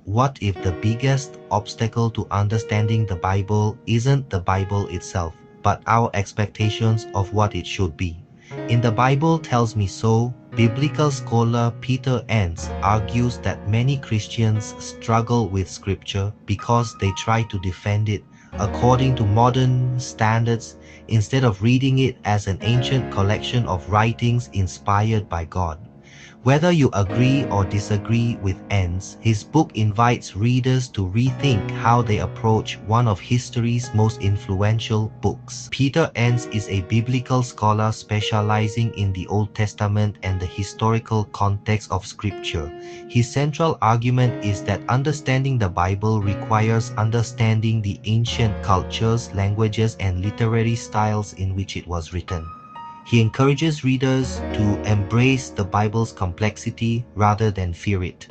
what if the biggest obstacle to understanding the Bible isn't the Bible itself, but our expectations of what it should be? In The Bible Tells Me So, biblical scholar Peter Enns argues that many Christians struggle with scripture because they try to defend it according to modern standards instead of reading it as an ancient collection of writings inspired by God. Whether you agree or disagree with Enns, his book invites readers to rethink how they approach one of history's most influential books. Peter Enns is a biblical scholar specializing in the Old Testament and the historical context of Scripture. His central argument is that understanding the Bible requires understanding the ancient cultures, languages, and literary styles in which it was written. He encourages readers to embrace the Bible's complexity rather than fear it.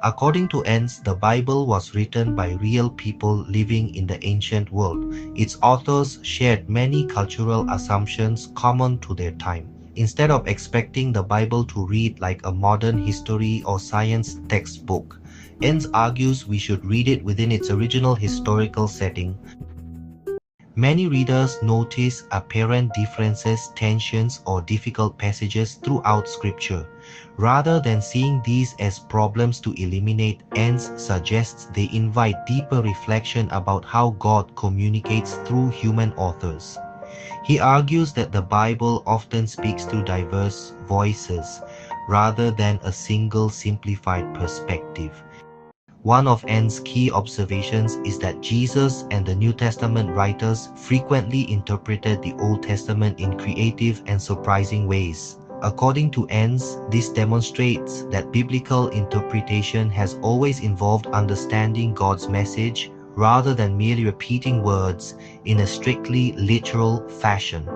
According to Enns, the Bible was written by real people living in the ancient world. Its authors shared many cultural assumptions common to their time. Instead of expecting the Bible to read like a modern history or science textbook, Enns argues we should read it within its original historical setting. Many readers notice apparent differences, tensions, or difficult passages throughout Scripture. Rather than seeing these as problems to eliminate, Enns suggests they invite deeper reflection about how God communicates through human authors. He argues that the Bible often speaks through diverse voices rather than a single simplified perspective. One of Enns' key observations is that Jesus and the New Testament writers frequently interpreted the Old Testament in creative and surprising ways. According to Enns, this demonstrates that biblical interpretation has always involved understanding God's message rather than merely repeating words in a strictly literal fashion.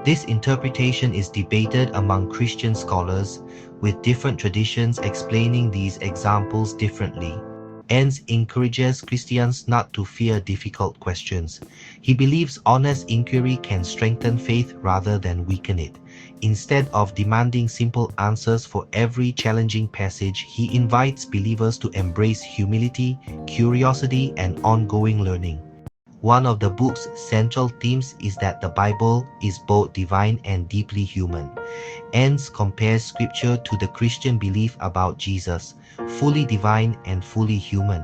This interpretation is debated among Christian scholars, with different traditions explaining these examples differently. Enns encourages Christians not to fear difficult questions. He believes honest inquiry can strengthen faith rather than weaken it. Instead of demanding simple answers for every challenging passage, he invites believers to embrace humility, curiosity, and ongoing learning. One of the book's central themes is that the Bible is both divine and deeply human. Enns compares Scripture to the Christian belief about Jesus, fully divine and fully human.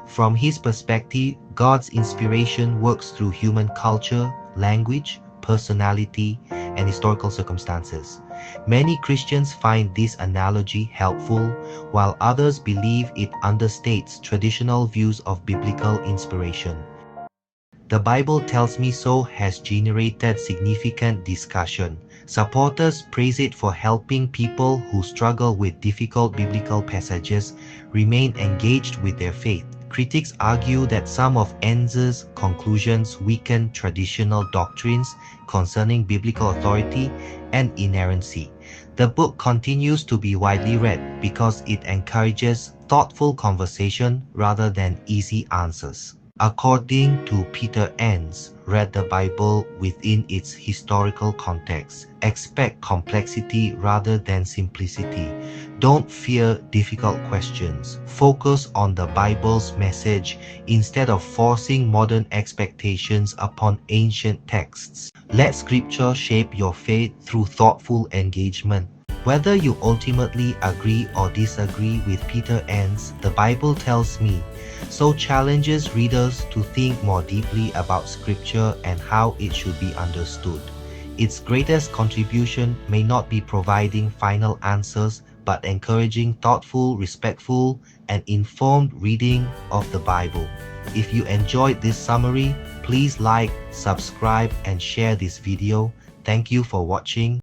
From his perspective, God's inspiration works through human culture, language, personality, and historical circumstances. Many Christians find this analogy helpful, while others believe it understates traditional views of biblical inspiration. The Bible Tells Me So has generated significant discussion. Supporters praise it for helping people who struggle with difficult biblical passages remain engaged with their faith. Critics argue that some of Enns' conclusions weaken traditional doctrines concerning biblical authority and inerrancy. The book continues to be widely read because it encourages thoughtful conversation rather than easy answers. According to Peter Enns, read the Bible within its historical context. Expect complexity rather than simplicity. Don't fear difficult questions. Focus on the Bible's message instead of forcing modern expectations upon ancient texts. Let Scripture shape your faith through thoughtful engagement. Whether you ultimately agree or disagree with Peter Enns, the Bible Tells Me So challenges readers to think more deeply about Scripture and how it should be understood. Its greatest contribution may not be providing final answers, but encouraging thoughtful, respectful, and informed reading of the Bible. If you enjoyed this summary, please like, subscribe, and share this video. Thank you for watching.